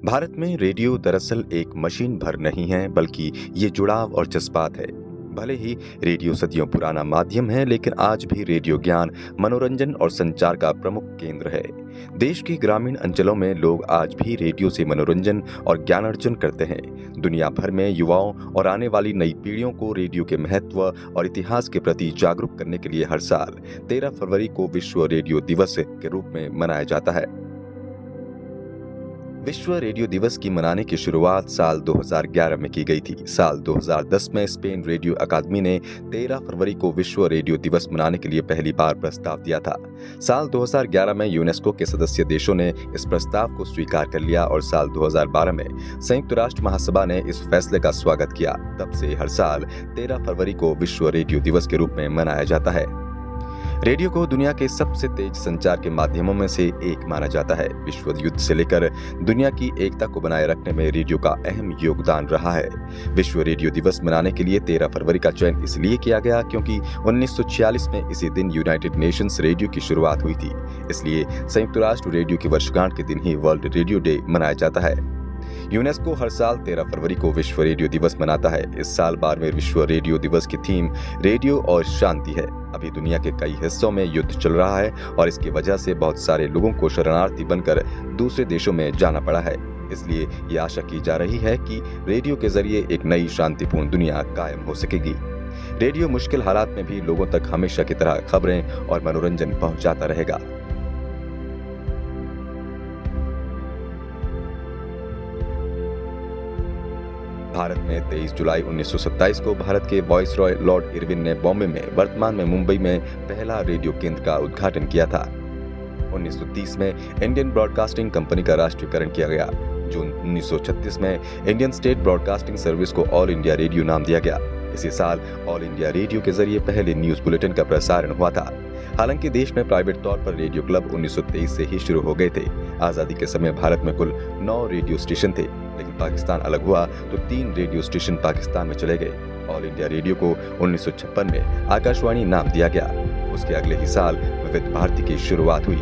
भारत में रेडियो दरअसल एक मशीन भर नहीं है, बल्कि ये जुड़ाव और जज्बात है। भले ही रेडियो सदियों पुराना माध्यम है, लेकिन आज भी रेडियो ज्ञान, मनोरंजन और संचार का प्रमुख केंद्र है। देश के ग्रामीण अंचलों में लोग आज भी रेडियो से मनोरंजन और ज्ञानार्जन करते हैं। दुनिया भर में युवाओं और आने वाली नई पीढ़ियों को रेडियो के महत्व और इतिहास के प्रति जागरूक करने के लिए हर साल 13 फरवरी को विश्व रेडियो दिवस के रूप में मनाया जाता है। विश्व रेडियो दिवस की मनाने की शुरुआत साल 2011 में की गई थी। साल 2010 में स्पेन रेडियो अकादमी ने 13 फरवरी को विश्व रेडियो दिवस मनाने के लिए पहली बार प्रस्ताव दिया था। साल 2011 में यूनेस्को के सदस्य देशों ने इस प्रस्ताव को स्वीकार कर लिया और साल 2012 में संयुक्त राष्ट्र महासभा ने इस फैसले का स्वागत किया। तब से हर साल 13 फरवरी को विश्व रेडियो दिवस के रूप में मनाया जाता है। रेडियो को दुनिया के सबसे तेज संचार के माध्यमों में से एक माना जाता है। विश्व युद्ध से लेकर दुनिया की एकता को बनाए रखने में रेडियो का अहम योगदान रहा है। विश्व रेडियो दिवस मनाने के लिए 13 फरवरी का चयन इसलिए किया गया क्योंकि 1946 में इसी दिन यूनाइटेड नेशंस रेडियो की शुरुआत हुई थी। इसलिए संयुक्त राष्ट्र रेडियो की वर्षगांठ के दिन ही वर्ल्ड रेडियो डे मनाया जाता है। यूनेस्को हर साल 13 फरवरी को विश्व रेडियो दिवस मनाता है। इस साल 12वें विश्व रेडियो दिवस की थीम रेडियो और शांति है। अभी दुनिया के कई हिस्सों में युद्ध चल रहा है और इसकी वजह से बहुत सारे लोगों को शरणार्थी बनकर दूसरे देशों में जाना पड़ा है। इसलिए ये आशा की जा रही है कि रेडियो के जरिए एक नई शांतिपूर्ण दुनिया कायम हो सकेगी। रेडियो मुश्किल हालात में भी लोगों तक हमेशा की तरह खबरें और मनोरंजन पहुंचाता रहेगा। भारत में 23 जुलाई 1927 को भारत के वाइसरॉय लॉर्ड इरविन ने बॉम्बे में, वर्तमान में मुंबई में, पहला रेडियो केंद्र का उद्घाटन किया था। 1930 में इंडियन ब्रॉडकास्टिंग कंपनी का राष्ट्रीयकरण किया गया। जून 1936 में इंडियन स्टेट ब्रॉडकास्टिंग सर्विस को ऑल इंडिया रेडियो नाम दिया गया। इसी साल ऑल इंडिया रेडियो के जरिए पहले न्यूज बुलेटिन का प्रसारण हुआ था। हालांकि देश में प्राइवेट तौर पर रेडियो क्लब 1923 से ही शुरू हो गए थे। आजादी के समय भारत में कुल 9 रेडियो स्टेशन थे, लेकिन पाकिस्तान अलग हुआ तो 3 रेडियो स्टेशन पाकिस्तान में चले गए। ऑल इंडिया रेडियो को 1956 में आकाशवाणी नाम दिया गया। उसके अगले ही साल विविध भारती की शुरुआत हुई।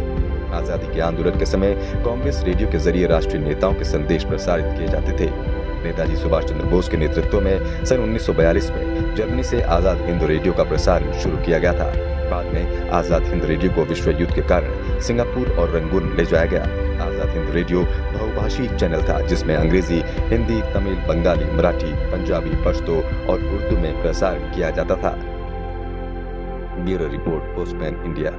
आजादी के आंदोलन के समय कांग्रेस रेडियो के जरिए राष्ट्रीय नेताओं के संदेश प्रसारित किए जाते थे। नेताजी सुभाष चंद्र बोस के नेतृत्व में सन 1942 में जर्मनी से आजाद हिंद रेडियो का प्रसारण शुरू किया गया था। बाद में आजाद हिंद रेडियो को विश्व युद्ध के कारण सिंगापुर और रंगून ले जाया गया। आजाद हिंद रेडियो बहुभाषी चैनल था, जिसमें अंग्रेजी, हिंदी, तमिल, बंगाली, मराठी, पंजाबी, पश्तो और उर्दू में प्रसारण किया जाता था। Bureau report, postman, India.